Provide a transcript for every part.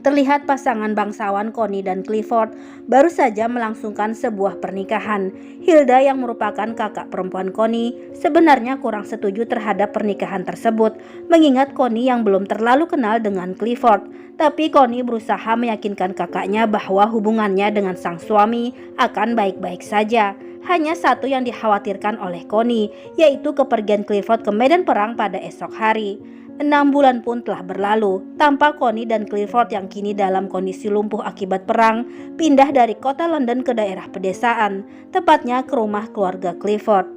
Terlihat pasangan bangsawan Connie dan Clifford baru saja melangsungkan sebuah pernikahan. Hilda yang merupakan kakak perempuan Connie sebenarnya kurang setuju terhadap pernikahan tersebut, mengingat Connie yang belum terlalu kenal dengan Clifford. Tapi Connie berusaha meyakinkan kakaknya bahwa hubungannya dengan sang suami akan baik-baik saja. Hanya satu yang dikhawatirkan oleh Connie, yaitu kepergian Clifford ke medan perang pada esok hari. 6 bulan pun telah berlalu, tanpa Connie dan Clifford yang kini dalam kondisi lumpuh akibat perang, pindah dari kota London ke daerah pedesaan, tepatnya ke rumah keluarga Clifford.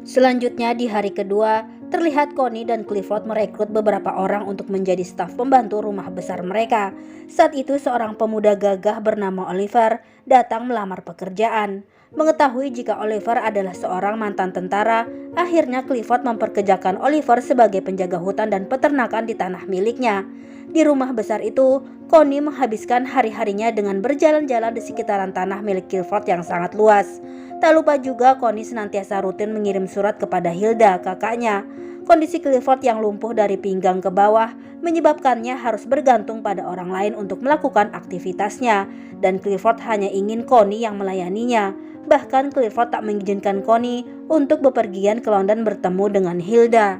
Selanjutnya di hari kedua, terlihat Connie dan Clifford merekrut beberapa orang untuk menjadi staf pembantu rumah besar mereka. Saat itu seorang pemuda gagah bernama Oliver datang melamar pekerjaan. Mengetahui jika Oliver adalah seorang mantan tentara, akhirnya Clifford memperkerjakan Oliver sebagai penjaga hutan dan peternakan di tanah miliknya. Di rumah besar itu, Connie menghabiskan hari-harinya dengan berjalan-jalan di sekitaran tanah milik Clifford yang sangat luas. Tak lupa juga Connie senantiasa rutin mengirim surat kepada Hilda, kakaknya. Kondisi Clifford yang lumpuh dari pinggang ke bawah menyebabkannya harus bergantung pada orang lain untuk melakukan aktivitasnya, dan Clifford hanya ingin Connie yang melayaninya. Bahkan Clifford tak mengizinkan Connie untuk bepergian ke London bertemu dengan Hilda.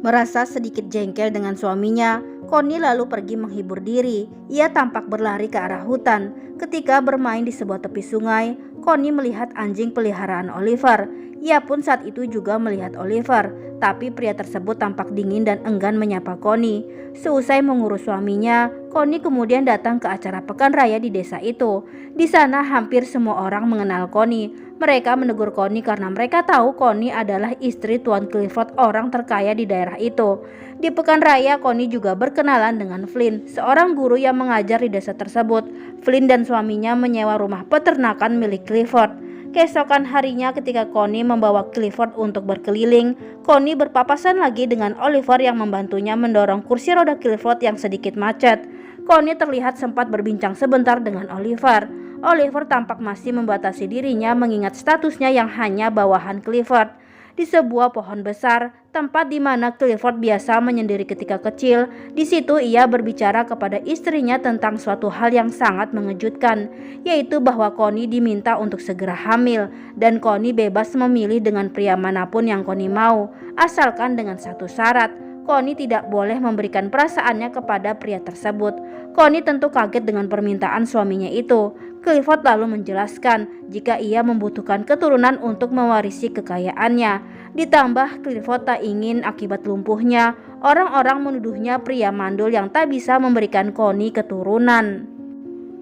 Merasa sedikit jengkel dengan suaminya, Connie lalu pergi menghibur diri. Ia tampak berlari ke arah hutan. Ketika bermain di sebuah tepi sungai, Connie melihat anjing peliharaan Oliver. Ia pun saat itu juga melihat Oliver, tapi pria tersebut tampak dingin dan enggan menyapa Connie. Seusai mengurus suaminya, Connie kemudian datang ke acara pekan raya di desa itu. Di sana hampir semua orang mengenal Connie. Mereka menegur Connie karena mereka tahu Connie adalah istri Tuan Clifford, orang terkaya di daerah itu. Di pekan raya, Connie juga berkenalan dengan Flynn, seorang guru yang mengajar di desa tersebut. Flynn dan suaminya menyewa rumah peternakan milik Clifford. Keesokan harinya ketika Connie membawa Clifford untuk berkeliling, Connie berpapasan lagi dengan Oliver yang membantunya mendorong kursi roda Clifford yang sedikit macet. Connie terlihat sempat berbincang sebentar dengan Oliver. Oliver tampak masih membatasi dirinya mengingat statusnya yang hanya bawahan Clifford. Di sebuah pohon besar, tempat di mana Clifford biasa menyendiri ketika kecil, di situ ia berbicara kepada istrinya tentang suatu hal yang sangat mengejutkan, yaitu bahwa Connie diminta untuk segera hamil, dan Connie bebas memilih dengan pria manapun yang Connie mau, asalkan dengan satu syarat. Connie tidak boleh memberikan perasaannya kepada pria tersebut. Connie tentu kaget dengan permintaan suaminya itu. Clifford lalu menjelaskan jika ia membutuhkan keturunan untuk mewarisi kekayaannya. Ditambah Clifford tak ingin akibat lumpuhnya, orang-orang menuduhnya pria mandul yang tak bisa memberikan Connie keturunan.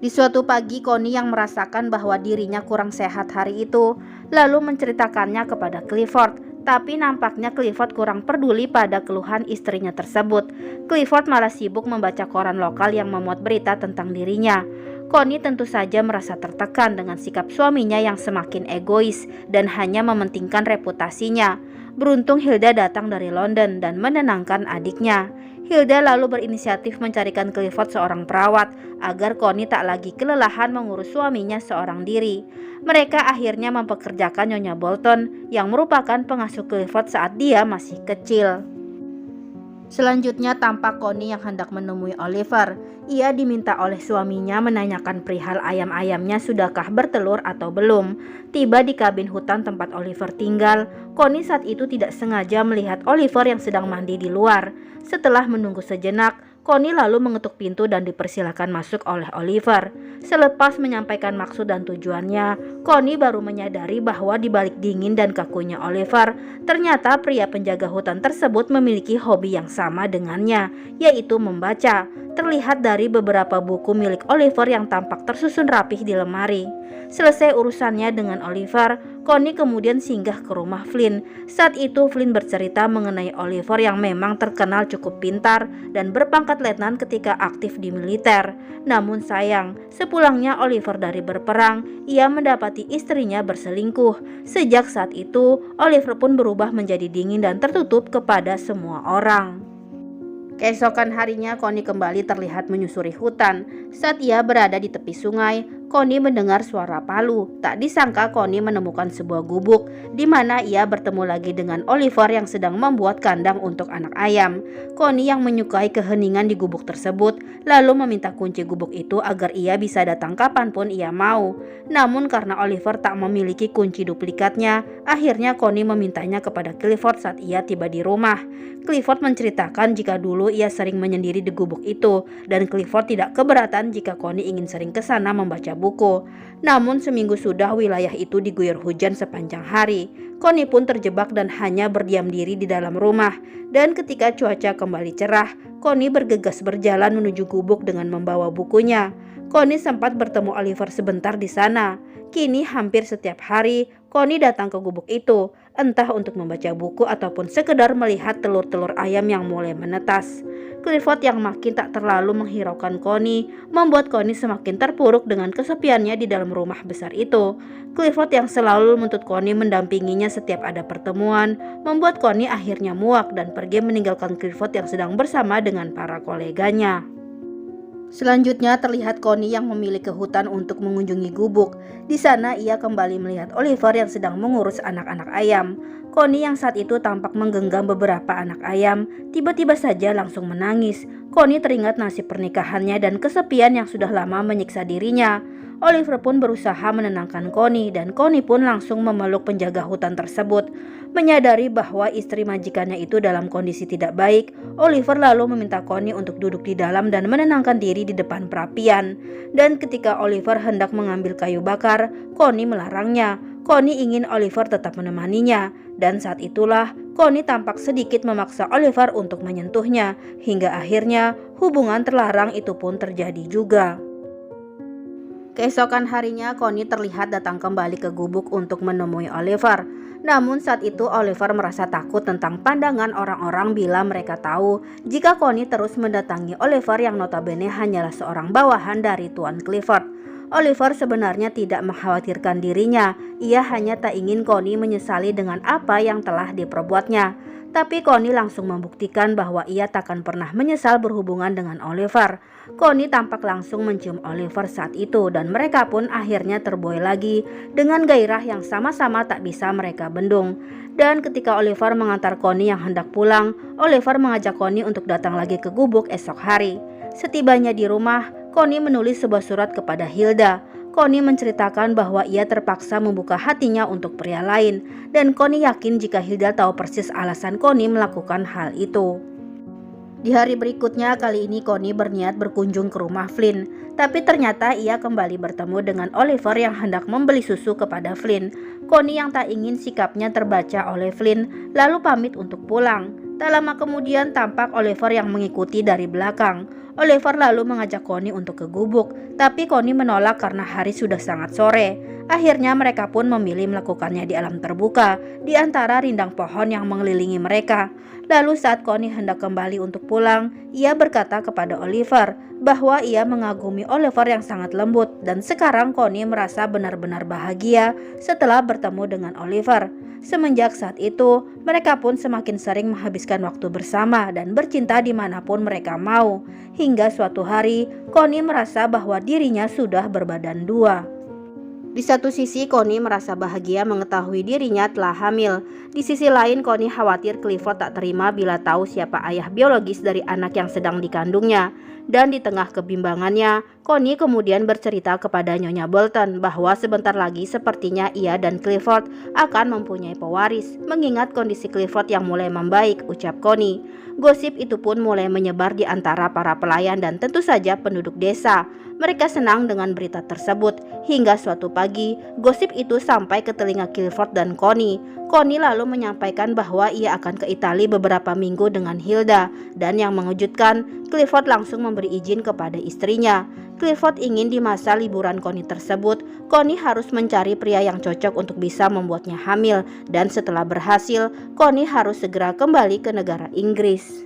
Di suatu pagi, Connie yang merasakan bahwa dirinya kurang sehat hari itu, lalu menceritakannya kepada Clifford. Tapi nampaknya Clifford kurang peduli pada keluhan istrinya tersebut. Clifford malah sibuk membaca koran lokal yang memuat berita tentang dirinya. Connie tentu saja merasa tertekan dengan sikap suaminya yang semakin egois dan hanya mementingkan reputasinya. Beruntung Hilda datang dari London dan menenangkan adiknya. Hilda lalu berinisiatif mencarikan Clifford seorang perawat agar Connie tak lagi kelelahan mengurus suaminya seorang diri. Mereka akhirnya mempekerjakan Nyonya Bolton yang merupakan pengasuh Clifford saat dia masih kecil. Selanjutnya tampak Connie yang hendak menemui Oliver. Ia diminta oleh suaminya menanyakan perihal ayam-ayamnya sudahkah bertelur atau belum. Tiba di kabin hutan tempat Oliver tinggal, Connie saat itu tidak sengaja melihat Oliver yang sedang mandi di luar. Setelah menunggu sejenak, Connie lalu mengetuk pintu dan dipersilakan masuk oleh Oliver. Selepas menyampaikan maksud dan tujuannya, Connie baru menyadari bahwa di balik dingin dan kakunya Oliver, ternyata pria penjaga hutan tersebut memiliki hobi yang sama dengannya, yaitu membaca. Terlihat dari beberapa buku milik Oliver yang tampak tersusun rapih di lemari. Selesai urusannya dengan Oliver, Connie kemudian singgah ke rumah Flynn. Saat itu Flynn bercerita mengenai Oliver yang memang terkenal cukup pintar dan berpangkat letnan ketika aktif di militer. Namun sayang, sepulangnya Oliver dari berperang, ia mendapati istrinya berselingkuh. Sejak saat itu, Oliver pun berubah menjadi dingin dan tertutup kepada semua orang. Keesokan harinya Connie kembali terlihat menyusuri hutan. Saat ia berada di tepi sungai, Connie mendengar suara palu. Tak disangka Connie menemukan sebuah gubuk di mana ia bertemu lagi dengan Oliver yang sedang membuat kandang untuk anak ayam. Connie yang menyukai keheningan di gubuk tersebut lalu meminta kunci gubuk itu agar ia bisa datang kapanpun ia mau. Namun karena Oliver tak memiliki kunci duplikatnya, akhirnya Connie memintanya kepada Clifford saat ia tiba di rumah. Clifford menceritakan jika dulu ia sering menyendiri di gubuk itu dan Clifford tidak keberatan jika Connie ingin sering ke sana membaca buku. Namun seminggu sudah wilayah itu diguyur hujan sepanjang hari. Connie pun terjebak dan hanya berdiam diri di dalam rumah. Dan ketika cuaca kembali cerah, Connie bergegas berjalan menuju gubuk dengan membawa bukunya. Connie sempat bertemu Oliver sebentar di sana. Kini hampir setiap hari Connie datang ke gubuk itu, entah untuk membaca buku ataupun sekedar melihat telur-telur ayam yang mulai menetas. Clifford yang makin tak terlalu menghiraukan Connie membuat Connie semakin terpuruk dengan kesepiannya di dalam rumah besar itu. Clifford yang selalu menuntut Connie mendampinginya setiap ada pertemuan membuat Connie akhirnya muak dan pergi meninggalkan Clifford yang sedang bersama dengan para koleganya. Selanjutnya terlihat Connie yang memilih ke hutan untuk mengunjungi gubuk. Di sana ia kembali melihat Oliver yang sedang mengurus anak-anak ayam. Connie yang saat itu tampak menggenggam beberapa anak ayam, tiba-tiba saja langsung menangis. Connie teringat nasib pernikahannya dan kesepian yang sudah lama menyiksa dirinya. Oliver pun berusaha menenangkan Connie dan Connie pun langsung memeluk penjaga hutan tersebut. Menyadari bahwa istri majikannya itu dalam kondisi tidak baik, Oliver lalu meminta Connie untuk duduk di dalam dan menenangkan diri di depan perapian. Dan ketika Oliver hendak mengambil kayu bakar, Connie melarangnya. Connie ingin Oliver tetap menemaninya. Dan saat itulah Connie tampak sedikit memaksa Oliver untuk menyentuhnya. Hingga akhirnya hubungan terlarang itu pun terjadi juga. Keesokan harinya Connie terlihat datang kembali ke gubuk untuk menemui Oliver. Namun saat itu Oliver merasa takut tentang pandangan orang-orang bila mereka tahu jika Connie terus mendatangi Oliver yang notabene hanyalah seorang bawahan dari Tuan Clifford. Oliver sebenarnya tidak mengkhawatirkan dirinya, ia hanya tak ingin Connie menyesali dengan apa yang telah diperbuatnya. Tapi Connie langsung membuktikan bahwa ia takkan pernah menyesal berhubungan dengan Oliver. Connie tampak langsung mencium Oliver saat itu dan mereka pun akhirnya terbuai lagi dengan gairah yang sama-sama tak bisa mereka bendung. Dan ketika Oliver mengantar Connie yang hendak pulang, Oliver mengajak Connie untuk datang lagi ke gubuk esok hari. Setibanya di rumah, Connie menulis sebuah surat kepada Hilda. Connie menceritakan bahwa ia terpaksa membuka hatinya untuk pria lain dan Connie yakin jika Hilda tahu persis alasan Connie melakukan hal itu. Di hari berikutnya kali ini Connie berniat berkunjung ke rumah Flynn, tapi ternyata ia kembali bertemu dengan Oliver yang hendak membeli susu kepada Flynn. Connie yang tak ingin sikapnya terbaca oleh Flynn lalu pamit untuk pulang. Tak lama kemudian tampak Oliver yang mengikuti dari belakang. Oliver lalu mengajak Connie untuk ke gubuk, tapi Connie menolak karena hari sudah sangat sore. Akhirnya mereka pun memilih melakukannya di alam terbuka, di antara rindang pohon yang mengelilingi mereka. Lalu saat Connie hendak kembali untuk pulang, ia berkata kepada Oliver bahwa ia mengagumi Oliver yang sangat lembut dan sekarang Connie merasa benar-benar bahagia setelah bertemu dengan Oliver. Semenjak saat itu, mereka pun semakin sering menghabiskan waktu bersama dan bercinta dimanapun mereka mau. Hingga suatu hari, Connie merasa bahwa dirinya sudah berbadan dua. Di satu sisi, Connie merasa bahagia mengetahui dirinya telah hamil. Di sisi lain, Connie khawatir Clifford tak terima bila tahu siapa ayah biologis dari anak yang sedang dikandungnya. Dan di tengah kebimbangannya, Connie kemudian bercerita kepada Nyonya Bolton bahwa sebentar lagi sepertinya ia dan Clifford akan mempunyai pewaris. Mengingat kondisi Clifford yang mulai membaik, ucap Connie. Gosip itu pun mulai menyebar di antara para pelayan dan tentu saja penduduk desa. Mereka senang dengan berita tersebut. Hingga suatu pagi, gosip itu sampai ke telinga Clifford dan Connie. Connie lalu menyampaikan bahwa ia akan ke Italia beberapa minggu dengan Hilda. Dan yang mengejutkan, Clifford langsung memberi izin kepada istrinya. Clifford ingin di masa liburan Connie tersebut, Connie harus mencari pria yang cocok untuk bisa membuatnya hamil. Dan setelah berhasil, Connie harus segera kembali ke negara Inggris.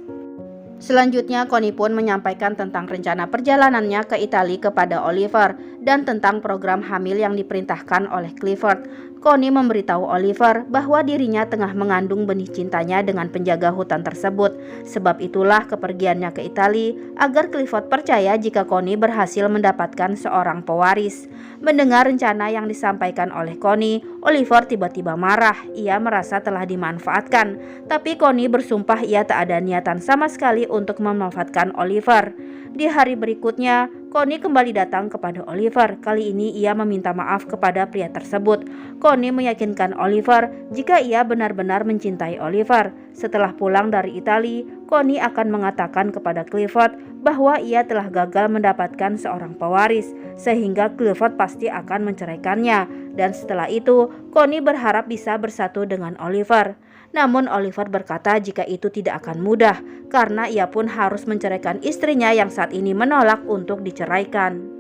Selanjutnya, Connie pun menyampaikan tentang rencana perjalanannya ke Italia kepada Oliver dan tentang program hamil yang diperintahkan oleh Clifford. Connie memberitahu Oliver bahwa dirinya tengah mengandung benih cintanya dengan penjaga hutan tersebut. Sebab itulah kepergiannya ke Italia agar Clifford percaya jika Connie berhasil mendapatkan seorang pewaris. Mendengar rencana yang disampaikan oleh Connie, Oliver tiba-tiba marah. Ia merasa telah dimanfaatkan, tapi Connie bersumpah ia tak ada niatan sama sekali untuk memanfaatkan Oliver. Di hari berikutnya, Connie kembali datang kepada Oliver. Kali ini ia meminta maaf kepada pria tersebut. Connie meyakinkan Oliver jika ia benar-benar mencintai Oliver. Setelah pulang dari Italia, Connie akan mengatakan kepada Clifford bahwa ia telah gagal mendapatkan seorang pewaris, sehingga Clifford pasti akan menceraikannya. Dan setelah itu, Connie berharap bisa bersatu dengan Oliver. Namun Oliver berkata jika itu tidak akan mudah, karena ia pun harus menceraikan istrinya yang saat ini menolak untuk diceraikan.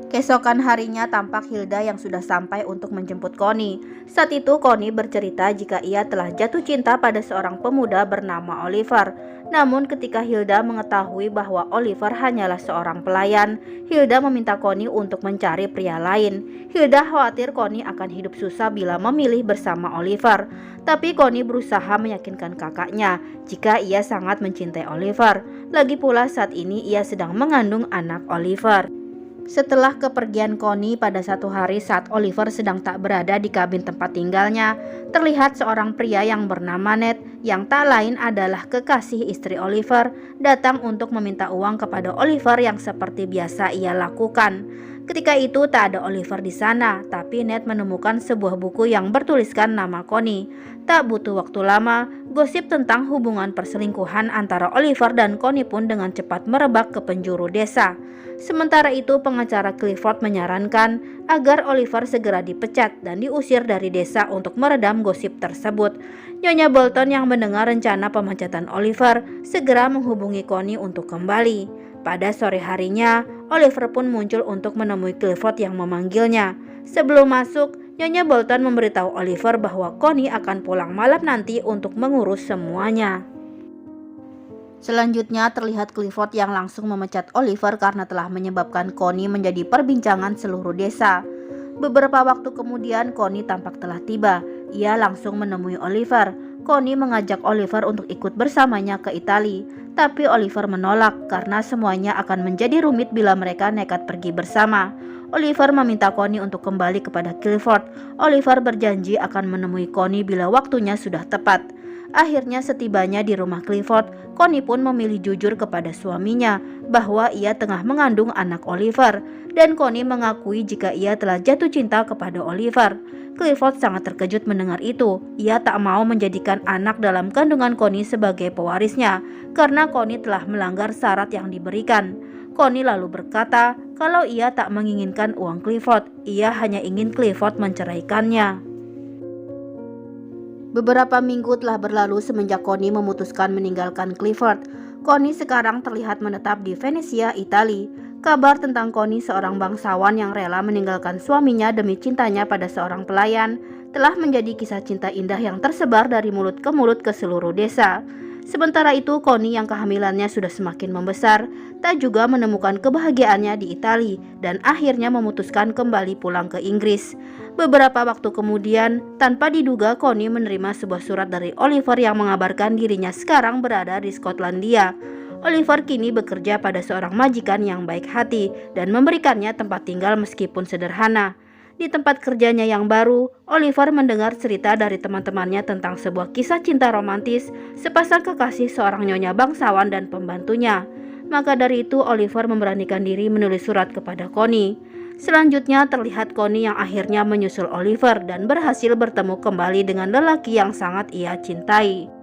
Keesokan harinya tampak Hilda yang sudah sampai untuk menjemput Connie. Saat itu Connie bercerita jika ia telah jatuh cinta pada seorang pemuda bernama Oliver. Namun ketika Hilda mengetahui bahwa Oliver hanyalah seorang pelayan, Hilda meminta Connie untuk mencari pria lain. Hilda khawatir Connie akan hidup susah bila memilih bersama Oliver. Tapi Connie berusaha meyakinkan kakaknya jika ia sangat mencintai Oliver. Lagi pula saat ini ia sedang mengandung anak Oliver. Setelah kepergian Connie pada satu hari saat Oliver sedang tak berada di kabin tempat tinggalnya, terlihat seorang pria yang bernama Ned, yang tak lain adalah kekasih istri Oliver, datang untuk meminta uang kepada Oliver yang seperti biasa ia lakukan. Ketika itu tak ada Oliver di sana, tapi Ned menemukan sebuah buku yang bertuliskan nama Connie. Tak butuh waktu lama, gosip tentang hubungan perselingkuhan antara Oliver dan Connie pun dengan cepat merebak ke penjuru desa. Sementara itu pengacara Clifford menyarankan agar Oliver segera dipecat dan diusir dari desa untuk meredam gosip tersebut. Nyonya Bolton yang mendengar rencana pemecatan Oliver segera menghubungi Connie untuk kembali. Pada sore harinya, Oliver pun muncul untuk menemui Clifford yang memanggilnya. Sebelum masuk, Nyonya Bolton memberitahu Oliver bahwa Connie akan pulang malam nanti untuk mengurus semuanya. Selanjutnya terlihat Clifford yang langsung memecat Oliver karena telah menyebabkan Connie menjadi perbincangan seluruh desa. Beberapa waktu kemudian Connie tampak telah tiba. Ia langsung menemui Oliver. Connie mengajak Oliver untuk ikut bersamanya ke Italia, tapi Oliver menolak karena semuanya akan menjadi rumit bila mereka nekat pergi bersama. Oliver meminta Connie untuk kembali kepada Clifford. Oliver berjanji akan menemui Connie bila waktunya sudah tepat. Akhirnya setibanya di rumah Clifford, Connie pun memilih jujur kepada suaminya bahwa ia tengah mengandung anak Oliver, dan Connie mengakui jika ia telah jatuh cinta kepada Oliver. Clifford sangat terkejut mendengar itu. Ia tak mau menjadikan anak dalam kandungan Connie sebagai pewarisnya karena Connie telah melanggar syarat yang diberikan. Connie lalu berkata kalau ia tak menginginkan uang Clifford, ia hanya ingin Clifford menceraikannya. Beberapa minggu telah berlalu semenjak Connie memutuskan meninggalkan Clifford. Connie sekarang terlihat menetap di Venesia, Italia. Kabar tentang Connie, seorang bangsawan yang rela meninggalkan suaminya demi cintanya pada seorang pelayan, telah menjadi kisah cinta indah yang tersebar dari mulut ke seluruh desa. Sementara itu, Connie yang kehamilannya sudah semakin membesar, tak juga menemukan kebahagiaannya di Italia dan akhirnya memutuskan kembali pulang ke Inggris. Beberapa waktu kemudian, tanpa diduga Connie menerima sebuah surat dari Oliver yang mengabarkan dirinya sekarang berada di Skotlandia. Oliver kini bekerja pada seorang majikan yang baik hati dan memberikannya tempat tinggal meskipun sederhana. Di tempat kerjanya yang baru, Oliver mendengar cerita dari teman-temannya tentang sebuah kisah cinta romantis sepasang kekasih seorang nyonya bangsawan dan pembantunya. Maka dari itu Oliver memberanikan diri menulis surat kepada Connie. Selanjutnya terlihat Connie yang akhirnya menyusul Oliver dan berhasil bertemu kembali dengan lelaki yang sangat ia cintai.